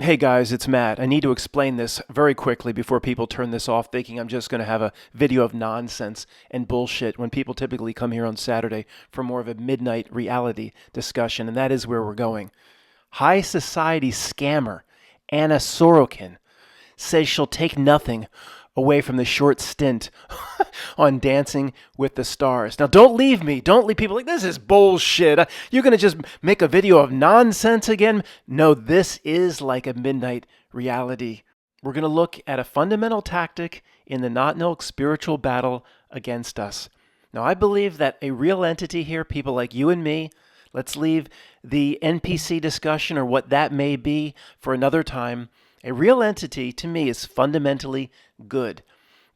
Hey guys, it's Matt. I need to explain this very quickly before people turn this off thinking I'm just going to have a video of nonsense and bullshit when people typically come here on Saturday for more of a midnight reality discussion, and that is where we're going. High society scammer Anna Sorokin says she'll take nothing away from the short stint on Dancing with the Stars. Now, don't leave me. Don't leave people like, this is bullshit. You're going to just make a video of nonsense again? No, this is like a midnight reality. We're going to look at a fundamental tactic in the notnilC spiritual battle against us. Now, I believe that a real entity here, people like you and me, let's leave the NPC discussion or what that may be for another time. A real entity, to me, is fundamentally good.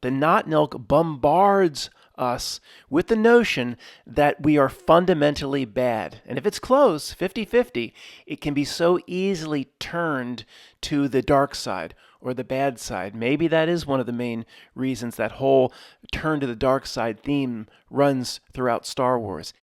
The notnilC bombards us with the notion that we are fundamentally bad. And if it's close, 50-50, it can be so easily turned to the dark side or the bad side. Maybe that is one of the main reasons that whole turn to the dark side theme runs throughout Star Wars.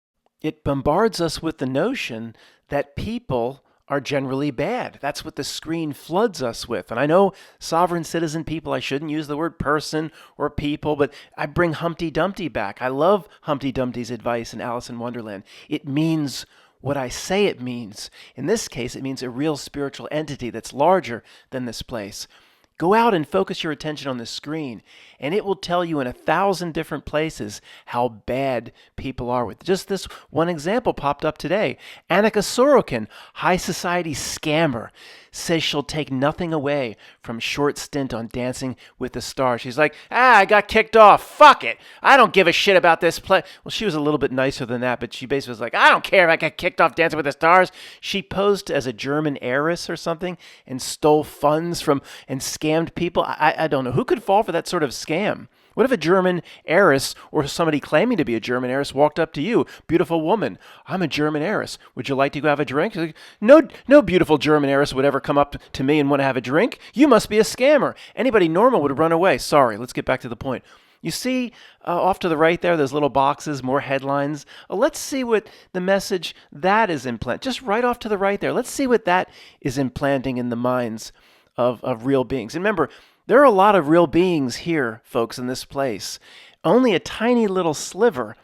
It bombards us with the notion that people are generally bad. That's what the screen floods us with. And I know sovereign citizen people, I shouldn't use the word person or people, but I bring Humpty Dumpty back. I love Humpty Dumpty's advice in Alice in Wonderland. It means what I say it means. In this case, it means a real spiritual entity that's larger than this place. Go out and focus your attention on the screen, and it will tell you in 1,000 different places how bad people are. With just this one example popped up today. Anna Sorokin, high society scammer, says she'll take nothing away from short stint on Dancing with the Stars. She's like, I got kicked off. Fuck it. I don't give a shit about this play. Well, she was a little bit nicer than that, but she basically was like, I don't care if I got kicked off Dancing with the Stars. She posed as a German heiress or something and stole funds from and scammed people. I don't know. Who could fall for that sort of scam? What if a German heiress or somebody claiming to be a German heiress walked up to you, beautiful woman, I'm a German heiress. Would you like to go have a drink? Like, no beautiful German heiress would ever come up to me and want to have a drink. You must be a scammer. Anybody normal would run away. Sorry, let's get back to the point. You see off to the right there, those little boxes, more headlines. Let's see what the message that is implanting. Just right off to the right there. Let's see what that is implanting in the minds of real beings. And remember, there are a lot of real beings here, folks, in this place. Only a tiny little sliver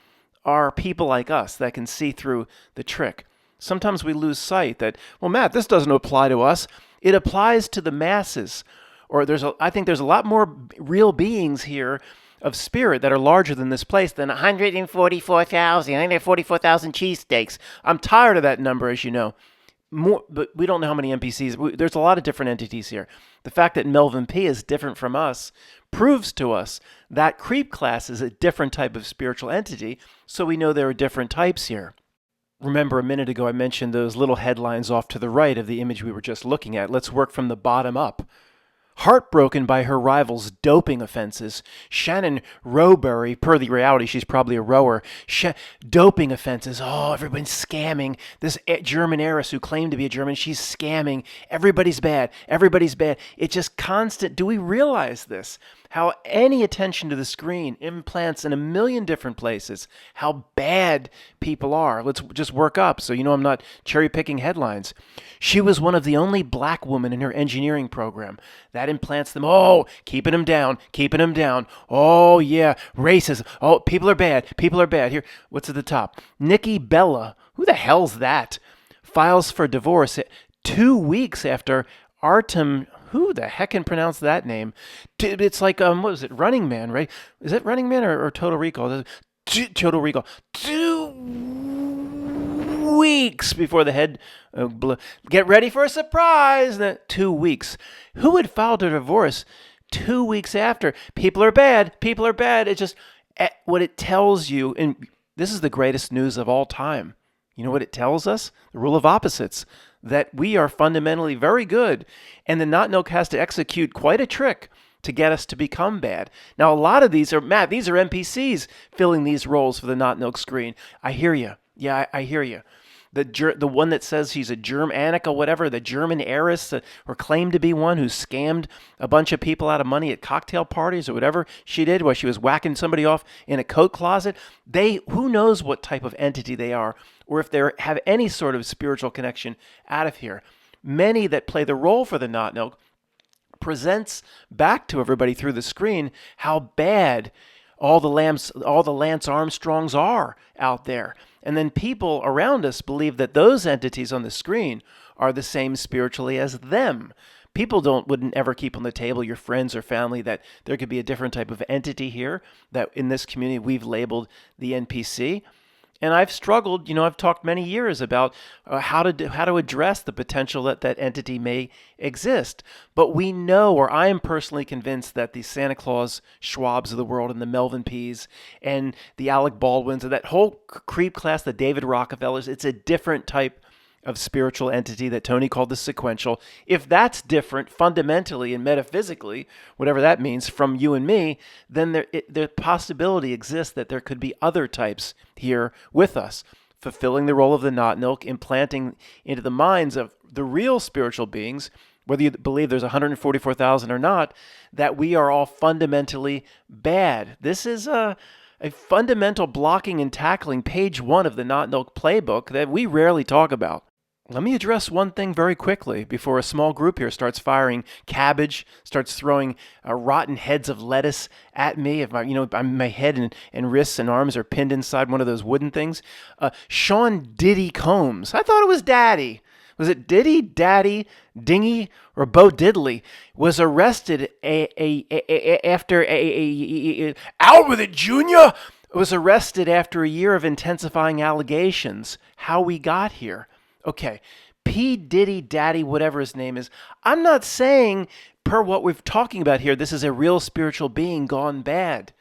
are people like us that can see through the trick. Sometimes we lose sight that, well, Matt, this doesn't apply to us. It applies to the masses. Or I think there's a lot more real beings here of spirit that are larger than this place than 144,000 cheesesteaks. I'm tired of that number, as you know. More, but we don't know how many NPCs. There's a lot of different entities here. The fact that Melvin P is different from us proves to us that creep class is a different type of spiritual entity, so we know there are different types here. Remember, a minute ago I mentioned those little headlines off to the right of the image we were just looking at. Let's work from the bottom up. Heartbroken by her rival's doping offenses, Shannon Rowberry, per the reality, she's probably a rower, doping offenses. Oh, everyone's scamming. This German heiress who claimed to be a German, she's scamming. Everybody's bad. Everybody's bad. It's just constant. Do we realize this? How any attention to the screen implants in a million different places how bad people are. Let's just work up so you know I'm not cherry picking headlines. She was one of the only black women in her engineering program. That implants them. Oh, keeping them down, keeping them down. Oh, yeah, racism. Oh, people are bad. People are bad. Here, what's at the top? Nikki Bella. Who the hell's that? Files for divorce 2 weeks after Artem. Who the heck can pronounce that name? It's like, what was it? Running Man, right? Is it Running Man or Total Recall? Total Recall. 2 weeks before the head blew. Get ready for a surprise. 2 weeks. Who had filed a divorce 2 weeks after? People are bad. People are bad. It's just what it tells you. And this is the greatest news of all time. You know what it tells us? The rule of opposites. That we are fundamentally very good, and the notnilC has to execute quite a trick to get us to become bad. Now, a lot of these are, Matt, these are NPCs filling these roles for the notnilC screen. I hear you. Yeah, I hear you. The one that says she's a Annika, whatever, the German heiress, or claimed to be one who scammed a bunch of people out of money at cocktail parties or whatever she did while she was whacking somebody off in a coat closet. Who knows what type of entity they are, or if they have any sort of spiritual connection out of here. many that play the role for the notnilC presents back to everybody through the screen how bad all the Lance Armstrongs are out there. And then people around us believe that those entities on the screen are the same spiritually as them. People wouldn't ever keep on the table, your friends or family, that there could be a different type of entity here that in this community we've labeled the NPC. And I've struggled, I've talked many years about how to address the potential that that entity may exist. But we know, or I am personally convinced, that the Santa Claus Schwabs of the world and the Melvin P's and the Alec Baldwins and that whole creep class, the David Rockefellers, it's a different type of spiritual entity that Tony called the sequential. If that's different fundamentally and metaphysically, whatever that means, from you and me, then the possibility exists that there could be other types here with us, fulfilling the role of the notnilC, implanting into the minds of the real spiritual beings, whether you believe there's 144,000 or not, that we are all fundamentally bad. This is a fundamental blocking and tackling, page 1 of the notnilC playbook that we rarely talk about. Let me address one thing very quickly before a small group here starts firing cabbage, starts throwing rotten heads of lettuce at me. If my head and wrists and arms are pinned inside one of those wooden things. Sean Diddy Combs. I thought it was Daddy. Was it Diddy, Daddy, Dingy, or Bo Diddley? Was arrested after out with it, Junior. Was arrested after a year of intensifying allegations. How we got here. Okay, P. Diddy, Daddy, whatever his name is, I'm not saying, per what we're talking about here, this is a real spiritual being gone bad.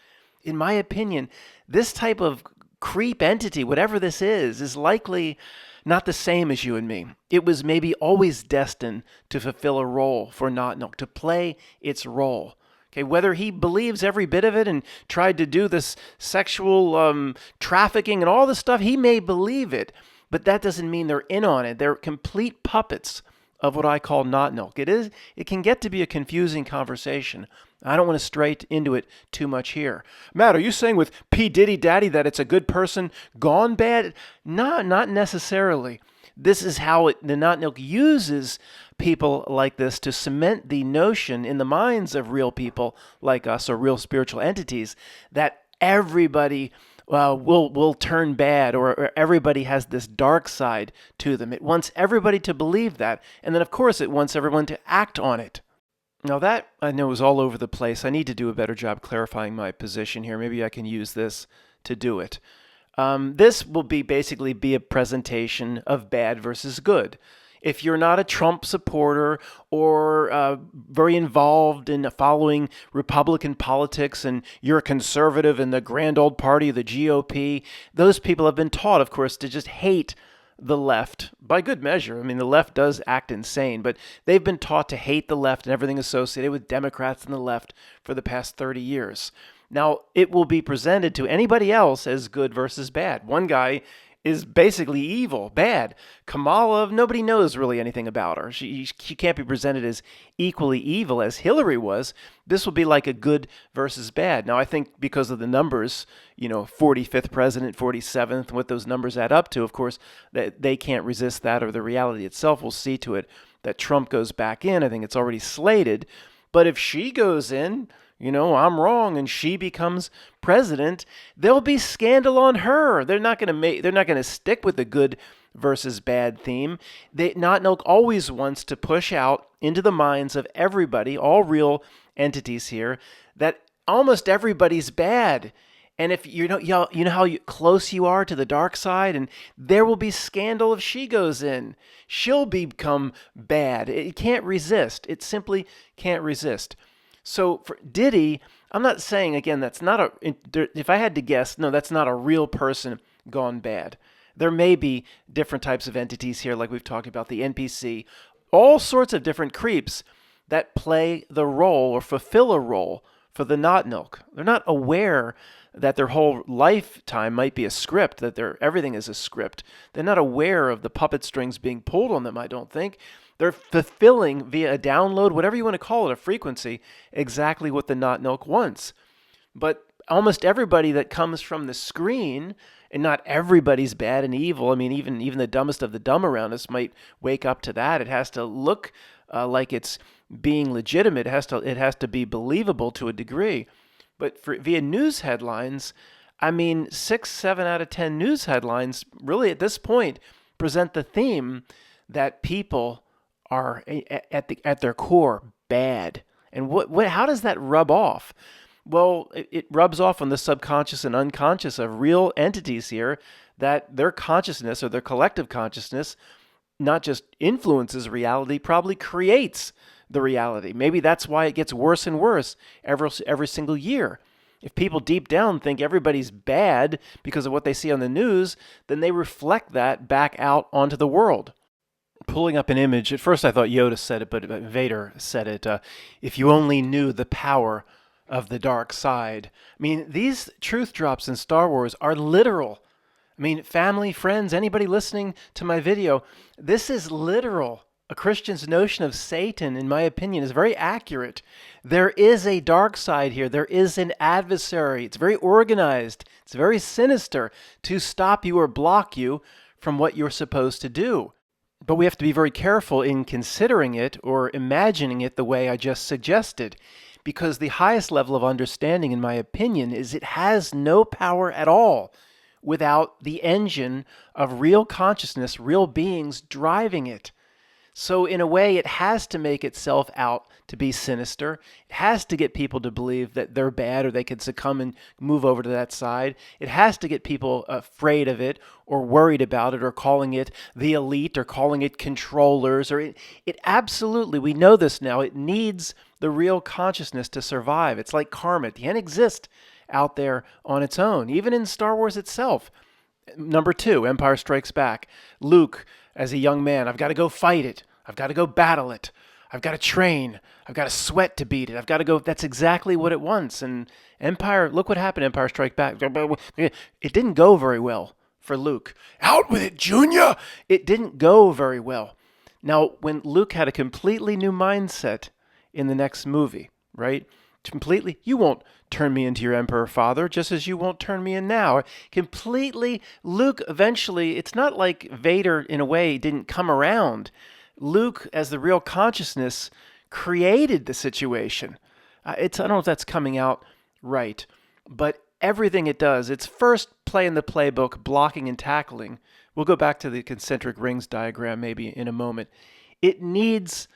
In my opinion, this type of creep entity, whatever this is likely not the same as you and me. It was maybe always destined to fulfill a role for notnilC, to play its role. Okay, whether he believes every bit of it and tried to do this sexual trafficking and all this stuff, he may believe it. But that doesn't mean they're in on it. They're complete puppets of what I call notnilC. It can get to be a confusing conversation. I don't want to stray into it too much here. Matt, are you saying with P. Diddy Daddy that it's a good person gone bad? No, not necessarily. This is how the notnilC uses people like this to cement the notion in the minds of real people like us, or real spiritual entities, that everybody will turn bad, or everybody has this dark side to them. It wants everybody to believe that, and then of course it wants everyone to act on it. Now that, I know, is all over the place. I need to do a better job clarifying my position here. Maybe I can use this to do it. This will basically be a presentation of bad versus good. If you're not a Trump supporter or very involved in following Republican politics and you're a conservative in the grand old party, the GOP, those people have been taught, of course, to just hate the left by good measure. I mean, the left does act insane, but they've been taught to hate the left and everything associated with Democrats and the left for the past 30 years. Now, it will be presented to anybody else as good versus bad. One guy is basically evil, bad. Kamala, nobody knows really anything about her. She can't be presented as equally evil as Hillary was. This will be like a good versus bad. Now, I think because of the numbers, 45th president, 47th, what those numbers add up to, of course, that they can't resist that, or the reality itself will see to it that Trump goes back in. I think it's already slated. But if she goes in, I'm wrong, and she becomes president, there'll be scandal on her. They're not going to stick with the good versus bad theme. notnilC always wants to push out into the minds of everybody, all real entities here, that almost everybody's bad. And if you know how close you are to the dark side, and there will be scandal if she goes in. She'll become bad. It can't resist. It simply can't resist. So for Diddy, I'm not saying, again, that's not if I had to guess, no, that's not a real person gone bad. There may be different types of entities here, like we've talked about, the NPC, all sorts of different creeps that play the role or fulfill a role for the notnilC. They're not aware that their whole lifetime might be a script, that everything is a script. They're not aware of the puppet strings being pulled on them, I don't think. They're fulfilling via a download, whatever you want to call it, a frequency, exactly what the notnilC wants. But almost everybody that comes from the screen and not everybody's bad and evil. I mean, even the dumbest of the dumb around us might wake up to that. It has to look like it's being legitimate. It has to be believable to a degree. But via news headlines, I mean, 6, 7 out of 10 news headlines really at this point present the theme that people are at their core bad. And how does that rub off? Well, it rubs off on the subconscious and unconscious of real entities here, that their consciousness or their collective consciousness not just influences reality, probably creates the reality. Maybe that's why it gets worse and worse every single year. If people deep down think everybody's bad because of what they see on the news, then they reflect that back out onto the world. Pulling up an image, at first I thought Yoda said it, but Vader said it. If you only knew the power of the dark side. I mean, these truth drops in Star Wars are literal. I mean, family, friends, anybody listening to my video, this is literal. A Christian's notion of Satan, in my opinion, is very accurate. There is a dark side here. There is an adversary. It's very organized. It's very sinister to stop you or block you from what you're supposed to do. But we have to be very careful in considering it or imagining it the way I just suggested, because the highest level of understanding, in my opinion, is it has no power at all without the engine of real consciousness, real beings driving it. So in a way, it has to make itself out to be sinister. It has to get people to believe that they're bad or they could succumb and move over to that side. It has to get people afraid of it or worried about it or calling it the elite or calling it controllers. Or it absolutely, we know this now, it needs the real consciousness to survive. It's like karma. It can't exist out there on its own, even in Star Wars itself. Number 2, Empire Strikes Back. Luke, as a young man, I've got to go fight it. I've got to go battle it. I've got to train. I've got to sweat to beat it. I've got to go. That's exactly what it wants. And Empire, look what happened, Empire Strikes Back. It didn't go very well for Luke. Out with it, Junior! It didn't go very well. Now, when Luke had a completely new mindset in the next movie, right? Completely, you won't turn me into your emperor father, just as you won't turn me in now. Completely, Luke eventually, it's not like Vader in a way didn't come around. Luke, as the real consciousness, created the situation. I don't know if that's coming out right, but everything it does, it's first play in the playbook, blocking and tackling. We'll go back to the concentric rings diagram maybe in a moment. It needs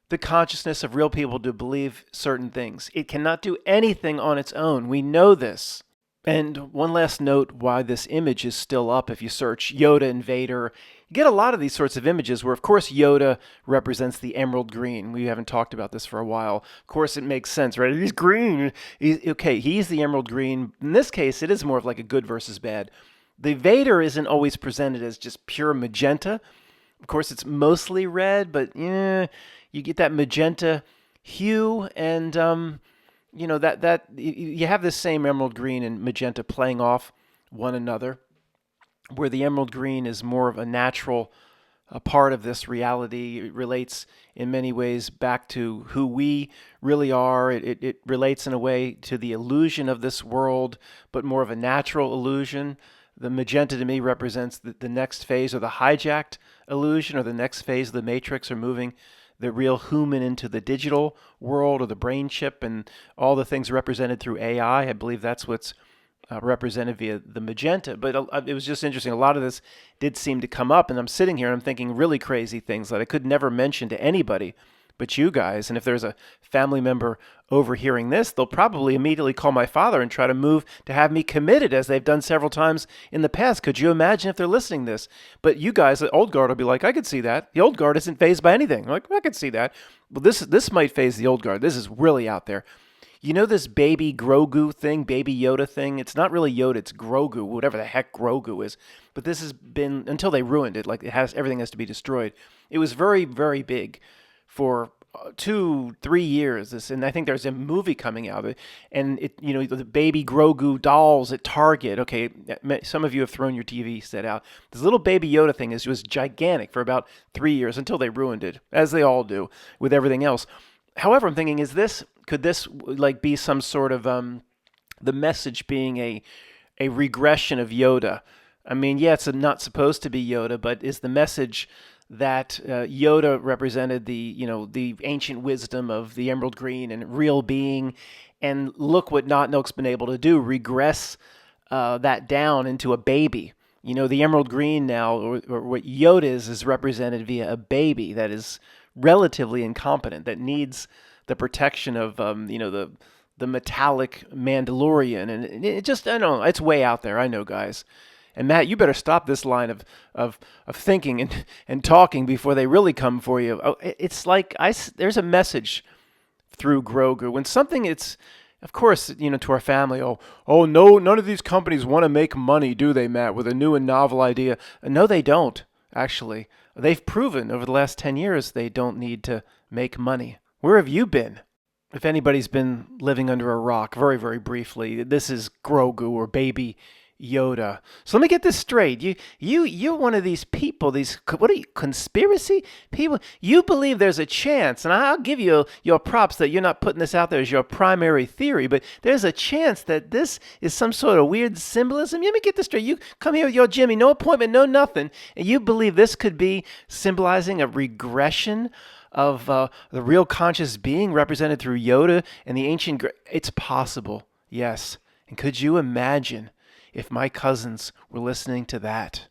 the consciousness of real people to believe certain things. It cannot do anything on its own. We know this. And one last note why this image is still up. If you search Yoda and Vader, you get a lot of these sorts of images where, of course, Yoda represents the emerald green. We haven't talked about this for a while. Of course, it makes sense, right? He's green. He's the emerald green. In this case, it is more of like a good versus bad. The Vader isn't always presented as just pure magenta. Of course, it's mostly red, but you get that magenta hue, and that you have this same emerald green and magenta playing off one another, where the emerald green is more of a natural part of this reality. It relates in many ways back to who we really are. It relates in a way to the illusion of this world, but more of a natural illusion. The magenta to me represents the next phase of the hijacked illusion, or the next phase of the Matrix, or moving the real human into the digital world, or the brain chip, and all the things represented through AI. I believe that's what's represented via the magenta. But it was just interesting. A lot of this did seem to come up, and I'm sitting here and I'm thinking really crazy things that I could never mention to anybody but you guys. And if there's a family member overhearing this, they'll probably immediately call my father and try to move to have me committed, as they've done several times in the past. Could you imagine if they're listening to this? But you guys, the old guard, will be like, I could see that. The old guard isn't fazed by anything. I'm like, I could see that. Well, this might faze the old guard. This is really out there. You know this baby Grogu thing, baby Yoda thing? It's not really Yoda, it's Grogu, whatever the heck Grogu is. But this has been, until they ruined it, like everything has to be destroyed. It was very, very big for 2-3 years, and I think there's a movie coming out of it, and the baby Grogu dolls at Target. Okay, some of you have thrown your TV set out. This little baby Yoda thing was gigantic for about 3 years until they ruined it, as they all do with everything else. However, I'm thinking, could this like be some sort of the message being a regression of Yoda? I mean, yeah, it's not supposed to be Yoda, but is the message that Yoda represented the ancient wisdom of the Emerald Green and real being, and look what notnilC's been able to do, regress that down into a baby. The Emerald Green now, or what Yoda is represented via a baby that is relatively incompetent, that needs the protection of the metallic Mandalorian, and it just, I don't know, it's way out there. I know, guys. And Matt, you better stop this line of thinking and talking before they really come for you. Oh, it's like there's a message through Grogu when something, it's, of course, to our family. Oh no, none of these companies want to make money, do they, Matt? With a new and novel idea? No, they don't. Actually, they've proven over the last 10 years they don't need to make money. Where have you been? If anybody's been living under a rock, very, very briefly, this is Grogu or Baby Yoda. So let me get this straight. You're one of these people, what are you, conspiracy people? You believe there's a chance, and I'll give you your props that you're not putting this out there as your primary theory, but there's a chance that this is some sort of weird symbolism. Let me get this straight. You come here with your Jimmy, no appointment, no nothing, and you believe this could be symbolizing a regression of the real conscious being represented through Yoda and the ancient. It's possible, yes. And could you imagine if my cousins were listening to that?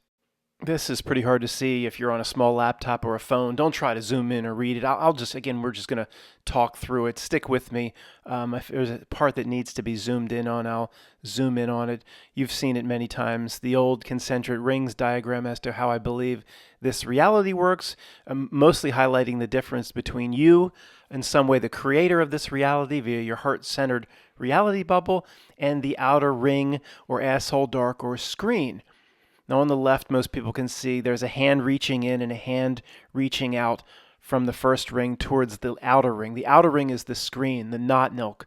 This is pretty hard to see if you're on a small laptop or a phone. Don't try to zoom in or read it. I'll just, again, we're just going to talk through it. Stick with me. If there's a part that needs to be zoomed in on, I'll zoom in on it. You've seen it many times. The old concentric rings diagram as to how I believe this reality works, mostly highlighting the difference between you, in some way the creator of this reality via your heart-centered reality bubble, and the outer ring or asshole dark or screen. Now on the left, most people can see there's a hand reaching in and a hand reaching out from the first ring towards the outer ring. The outer ring is the screen, the notnilC,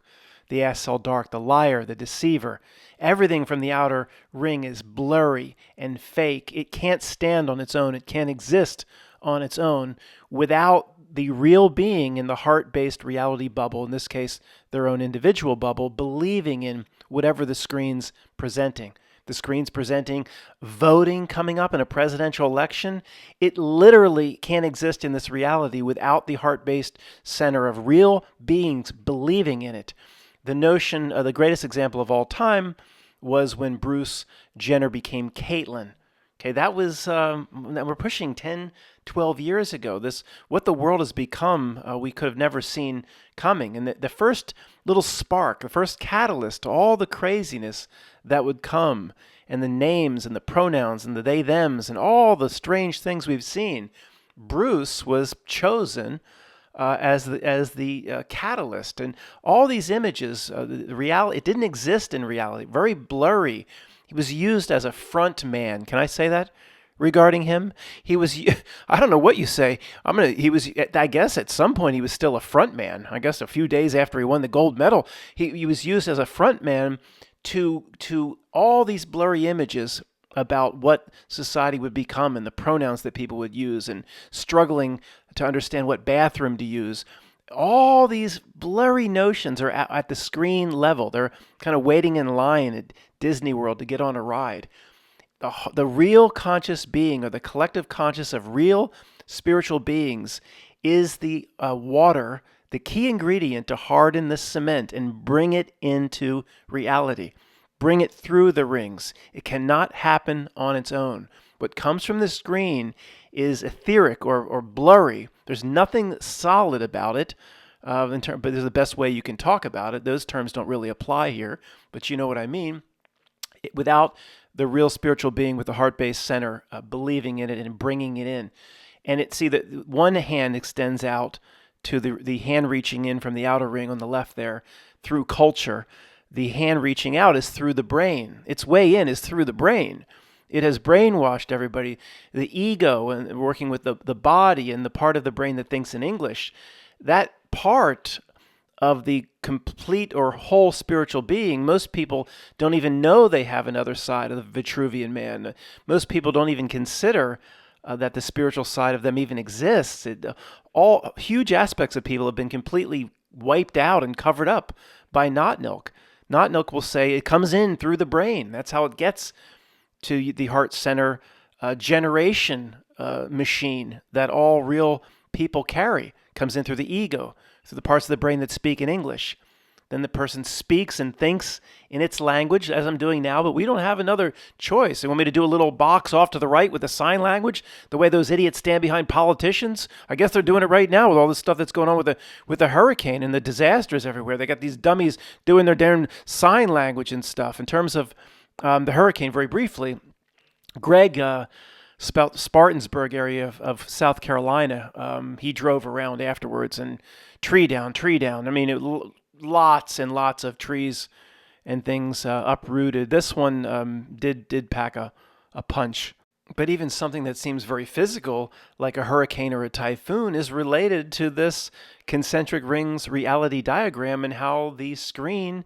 the asshole dark, the liar, the deceiver. Everything from the outer ring is blurry and fake. It can't stand on its own. It can't exist on its own without the real being in the heart-based reality bubble, in this case, their own individual bubble, believing in whatever the screen's presenting. The screen's presenting voting coming up in a presidential election. It literally can't exist in this reality without the heart-based center of real beings believing in it. The notion, the greatest example of all time was when Bruce Jenner became Caitlyn. Okay, that was, we're pushing 10, 12 years ago. What the world has become, we could have never seen coming. And the first little spark, the first catalyst to all the craziness that would come, and the names and the pronouns and the they, thems, and all the strange things we've seen, Bruce was chosen as the catalyst. And all these images, the reality, it didn't exist in reality, very blurry. He was used as a front man. Can I say that regarding him? He was, I don't know what you say. I guess at some point he was still a front man. I guess a few days after he won the gold medal, he was used as a front man to all these blurry images about what society would become and the pronouns that people would use, and struggling to understand what bathroom to use. All these blurry notions are at the screen level. They're kind of waiting in line at Disney World to get on a ride. The real conscious being, or the collective conscious of real spiritual beings, is the water, the key ingredient to harden the cement and bring it into reality. Bring it through the rings. It cannot happen on its own. What comes from the screen is etheric or blurry. There's nothing solid about it, but there's the best way you can talk about it. Those terms don't really apply here, but you know what I mean. Without the real spiritual being with the heart-based center believing in it and bringing it in. And that one hand extends out to the hand reaching in from the outer ring on the left there through culture. The hand reaching out is through the brain. Its way in is through the brain. It has brainwashed everybody. The ego and working with the body and the part of the brain that thinks in English, that part of the complete or whole spiritual being, most people don't even know they have another side of the Vitruvian man. Most people don't even consider that the spiritual side of them even exists. All huge aspects of people have been completely wiped out and covered up by notnilC. notnilC will say it comes in through the brain. That's how it gets to the heart center generation machine that all real people carry. Comes in through the ego, through the parts of the brain that speak in English. Then the person speaks and thinks in its language, as I'm doing now, but we don't have another choice. They want me to do a little box off to the right with the sign language, the way those idiots stand behind politicians. I guess they're doing it right now with all this stuff that's going on with the hurricane and the disasters everywhere. They got these dummies doing their damn sign language and stuff. In terms of the hurricane, very briefly, Greg Spartansburg area of South Carolina, he drove around afterwards and tree down. I mean, lots and lots of trees and things uprooted. This one did pack a punch. But even something that seems very physical, like a hurricane or a typhoon, is related to this concentric rings reality diagram and how the screen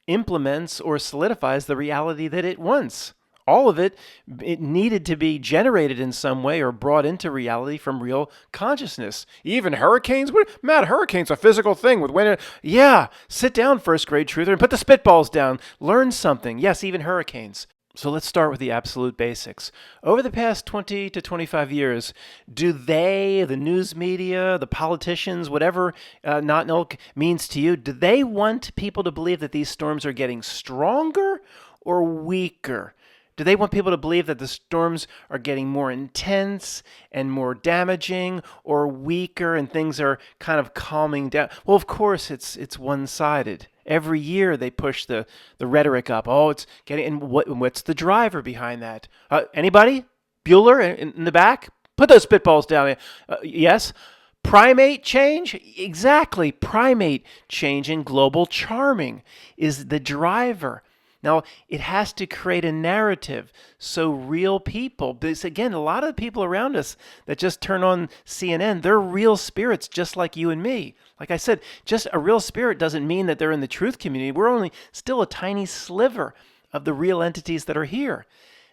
implements or solidifies the reality that it wants. All of it needed to be generated in some way or brought into reality from real consciousness. Even hurricanes? Matt, hurricanes are a physical thing with wind. Yeah, sit down, first grade truther, and put the spitballs down. Learn something. Yes, even hurricanes. So let's start with the absolute basics. Over the past 20 to 25 years, do they, the news media, the politicians, whatever notnilC means to you, do they want people to believe that these storms are getting stronger or weaker? Do they want people to believe that the storms are getting more intense and more damaging, or weaker and things are kind of calming down? Well, of course, it's one-sided. Every year they push the rhetoric up. Oh, it's getting, and what's the driver behind that? Anybody? Bueller in the back? Put those spitballs down. Yes? Primate change? Exactly. Primate change and global charming is the driver. Now, it has to create a narrative so real people, because again, a lot of the people around us that just turn on CNN, they're real spirits just like you and me. Like I said, just a real spirit doesn't mean that they're in the truth community. We're only still a tiny sliver of the real entities that are here.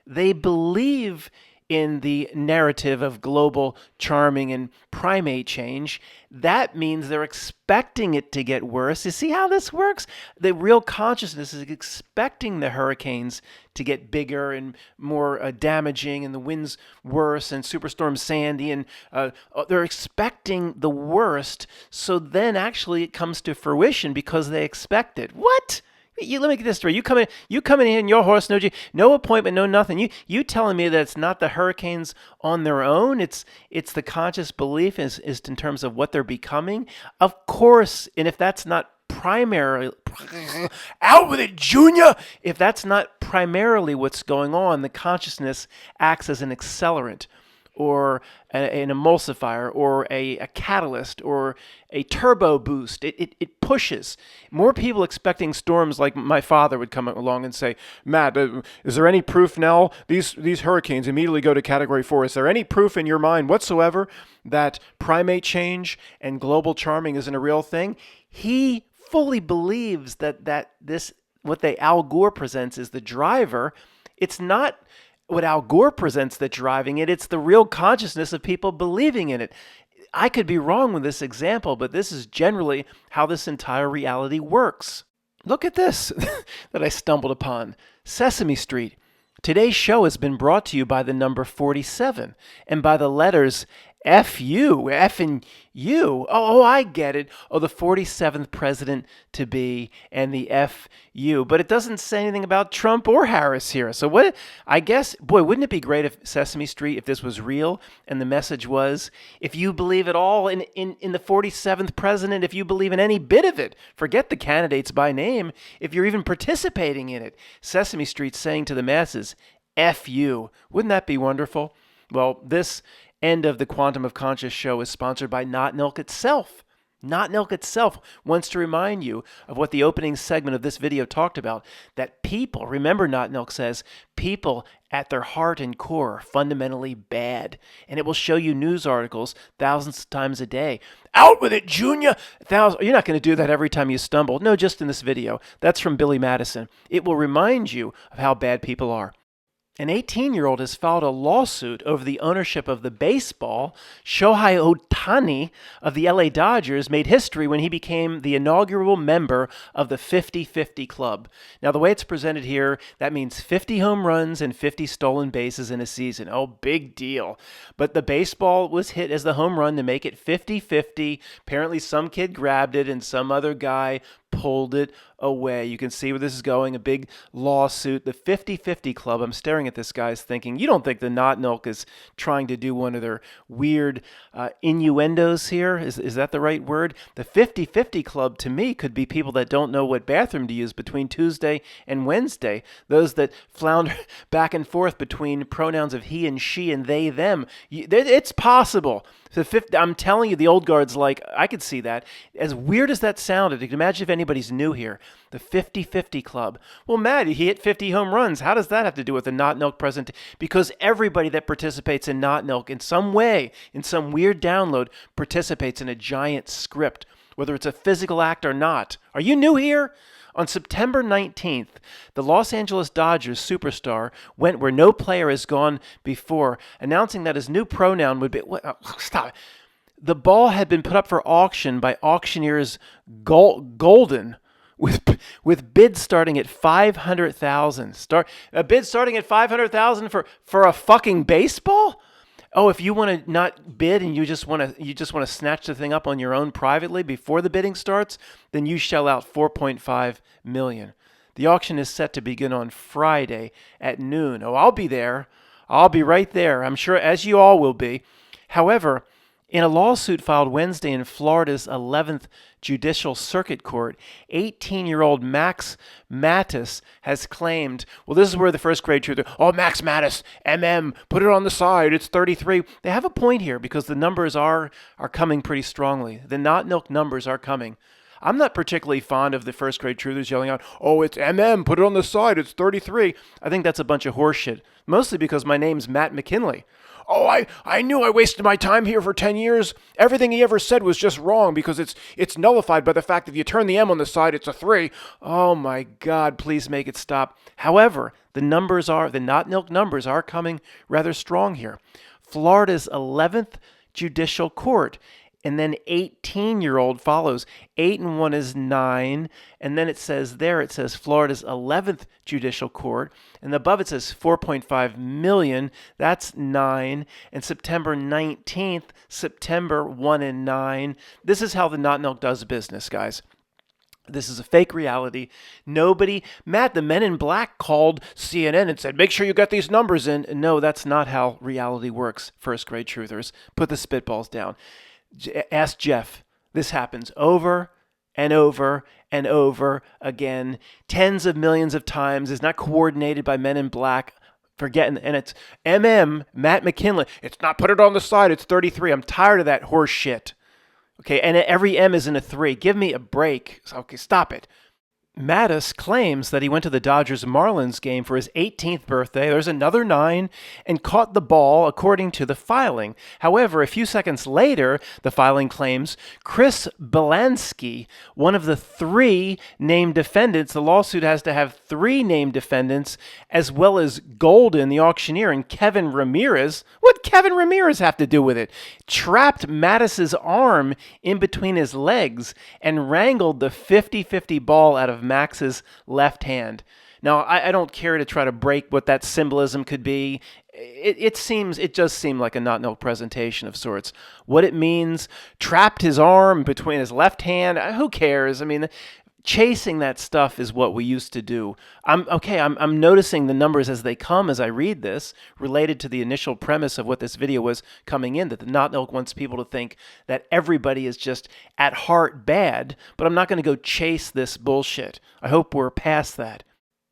They believe in the narrative of global charming and primate change. That means they're expecting it to get worse. You see how this works? The real consciousness is expecting the hurricanes to get bigger and more damaging, and the winds worse, and Superstorm Sandy, and they're expecting the worst. So then actually it comes to fruition because they expect it. What? Let me get this straight. You come in here in your horse, no appointment, no nothing. You telling me that it's not the hurricanes on their own? It's the conscious belief is in terms of what they're becoming. Of course, and if that's not primarily out with it, Junior. If that's not primarily what's going on, the consciousness acts as an accelerant, or an emulsifier, or a catalyst, or a turbo boost. It pushes. More people expecting storms like my father would come along and say, Matt, is there any proof now? These hurricanes immediately go to Category 4. Is there any proof in your mind whatsoever that primate change and global charming isn't a real thing? He fully believes that this, what Al Gore presents, is the driver. It's not what Al Gore presents that's driving it. It's the real consciousness of people believing in it. I could be wrong with this example, but this is generally how this entire reality works. Look at this that I stumbled upon. Sesame Street. Today's show has been brought to you by the number 47 and by the letters F-U, F and U. Oh, I get it. Oh, the 47th president to be and the F-U. But it doesn't say anything about Trump or Harris here. So what, I guess, boy, wouldn't it be great if Sesame Street, if this was real and the message was, if you believe at all in the 47th president, if you believe in any bit of it, forget the candidates by name, if you're even participating in it, Sesame Street saying to the masses, F-U. Wouldn't that be wonderful? Well, this end of the Quantum of Conscious show is sponsored by notnilC itself. notnilC itself wants to remind you of what the opening segment of this video talked about, that people, remember notnilC says, people at their heart and core are fundamentally bad. And it will show you news articles thousands of times a day. Out with it, Junior! You're not going to do that every time you stumble. No, just in this video. That's from Billy Madison. It will remind you of how bad people are. An 18-year-old has filed a lawsuit over the ownership of the baseball. Shohei Ohtani of the LA Dodgers made history when he became the inaugural member of the 50-50 club. Now, the way it's presented here, that means 50 home runs and 50 stolen bases in a season. Oh, big deal. But the baseball was hit as the home run to make it 50-50. Apparently, some kid grabbed it and some other guy pulled it away. You can see where this is going, a big lawsuit. The 50-50 club, I'm staring at this guy's thinking, you don't think the notnilC is trying to do one of their weird innuendos here? Is that the right word? The 50-50 club, to me, could be people that don't know what bathroom to use between Tuesday and Wednesday. Those that flounder back and forth between pronouns of he and she and they, them. It's possible. I'm telling you, the old guard's like, I could see that. As weird as that sounded, you can imagine if anybody's new here. The 50-50 club. Well, Matt, he hit 50 home runs. How does that have to do with the notnilC present? Because everybody that participates in notnilC in some way, in some weird download, participates in a giant script, whether it's a physical act or not. Are you new here? On September 19th, the Los Angeles Dodgers superstar went where no player has gone before, announcing that his new pronoun would be... Stop it. The ball had been put up for auction by auctioneers Golden, with bids starting at $500,000. A bid starting at $500,000 for a fucking baseball? Oh, if you want to not bid and you just want to snatch the thing up on your own privately before the bidding starts, then you shell out $4.5 million. The auction is set to begin on Friday at noon. Oh, I'll be there. I'll be right there. I'm sure, as you all will be. However, in a lawsuit filed Wednesday in Florida's 11th Judicial Circuit Court, 18-year-old Max Mattis has claimed, well, this is where the first grade truth, oh, Max Mattis, put it on the side, it's 33. They have a point here because the numbers are coming pretty strongly. The notnilC numbers are coming. I'm not particularly fond of the first grade truthers yelling out, oh, it's put it on the side, it's 33. I think that's a bunch of horseshit, mostly because my name's Matt McKinley. Oh, I knew I wasted my time here for 10 years. Everything he ever said was just wrong because it's nullified by the fact that if you turn the M on the side, it's a 3. Oh my God, please make it stop. However, the notnilC numbers are coming rather strong here. Florida's 11th Judicial Court. And then 18-year-old follows. 8 and 1 is 9. And then it says Florida's 11th Judicial Court. And above it says 4.5 million. That's 9. And September 19th, September 1 and 9. This is how the notnilC does business, guys. This is a fake reality. Matt, the Men in Black called CNN and said, make sure you get these numbers in. No, that's not how reality works, first grade truthers. Put the spitballs down. Ask Jeff. This happens over and over and over again, tens of millions of times. It's not coordinated by Men in Black. And it's Matt McKinley. It's not put it on the side. It's 33. I'm tired of that horse shit. Okay, and every M is in a 3. Give me a break. Okay, stop it. Mattis claims that he went to the Dodgers-Marlins game for his 18th birthday. There's another 9 and caught the ball according to the filing. However, a few seconds later, the filing claims Chris Belansky, one of the 3 named defendants, the lawsuit has to have 3 named defendants, as well as Golden, the auctioneer, and Kevin Ramirez. What Kevin Ramirez have to do with it? Trapped Mattis's arm in between his legs and wrangled the 50-50 ball out of Max's left hand. Now, I don't care to try to break what that symbolism could be. It does seem like a notnilC presentation of sorts. What it means, trapped his arm between his left hand, who cares? I mean, chasing that stuff is what we used to do. I'm noticing the numbers as they come as I read this, related to the initial premise of what this video was coming in, that the notnilC wants people to think that everybody is just at heart bad, but I'm not going to go chase this bullshit. I hope we're past that.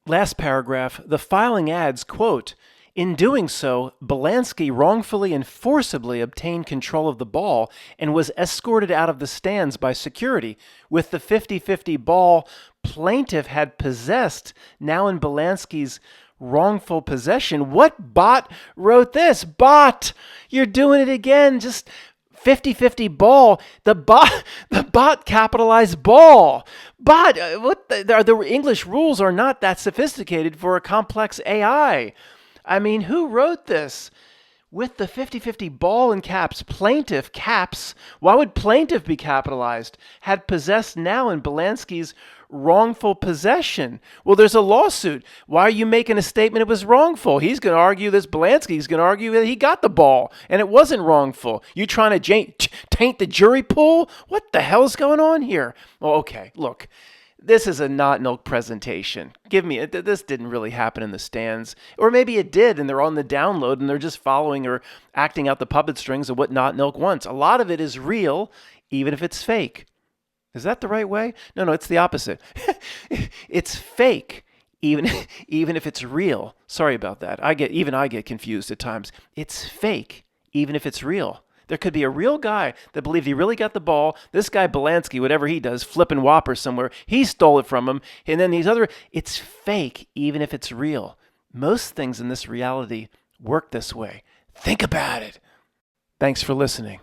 Last paragraph, the filing adds, quote, in doing so, Belansky wrongfully and forcibly obtained control of the ball and was escorted out of the stands by security, with the 50-50 ball plaintiff had possessed now in Belansky's wrongful possession. What bot wrote this? Bot! You're doing it again. Just 50-50 ball. The bot capitalized ball. Bot, the English rules are not that sophisticated for a complex AI. I mean, who wrote this? With the 50-50 ball in caps, plaintiff caps. Why would plaintiff be capitalized? Had possessed now in Belansky's wrongful possession. Well, there's a lawsuit. Why are you making a statement it was wrongful? He's going to argue this. Belansky's going to argue that he got the ball and it wasn't wrongful. You trying to taint the jury pool? What the hell's going on here? Well, okay, look. This is a not nilC presentation. This didn't really happen in the stands. Or maybe it did and they're on the download and they're just following or acting out the puppet strings of what not nilC wants. A lot of it is real, even if it's fake. Is that the right way? No, it's the opposite. It's fake, even if it's real. Sorry about that. I get confused at times. It's fake, even if it's real. There could be a real guy that believed he really got the ball. This guy, Belansky, whatever he does, flipping whoppers somewhere, he stole it from him. And then it's fake, even if it's real. Most things in this reality work this way. Think about it. Thanks for listening.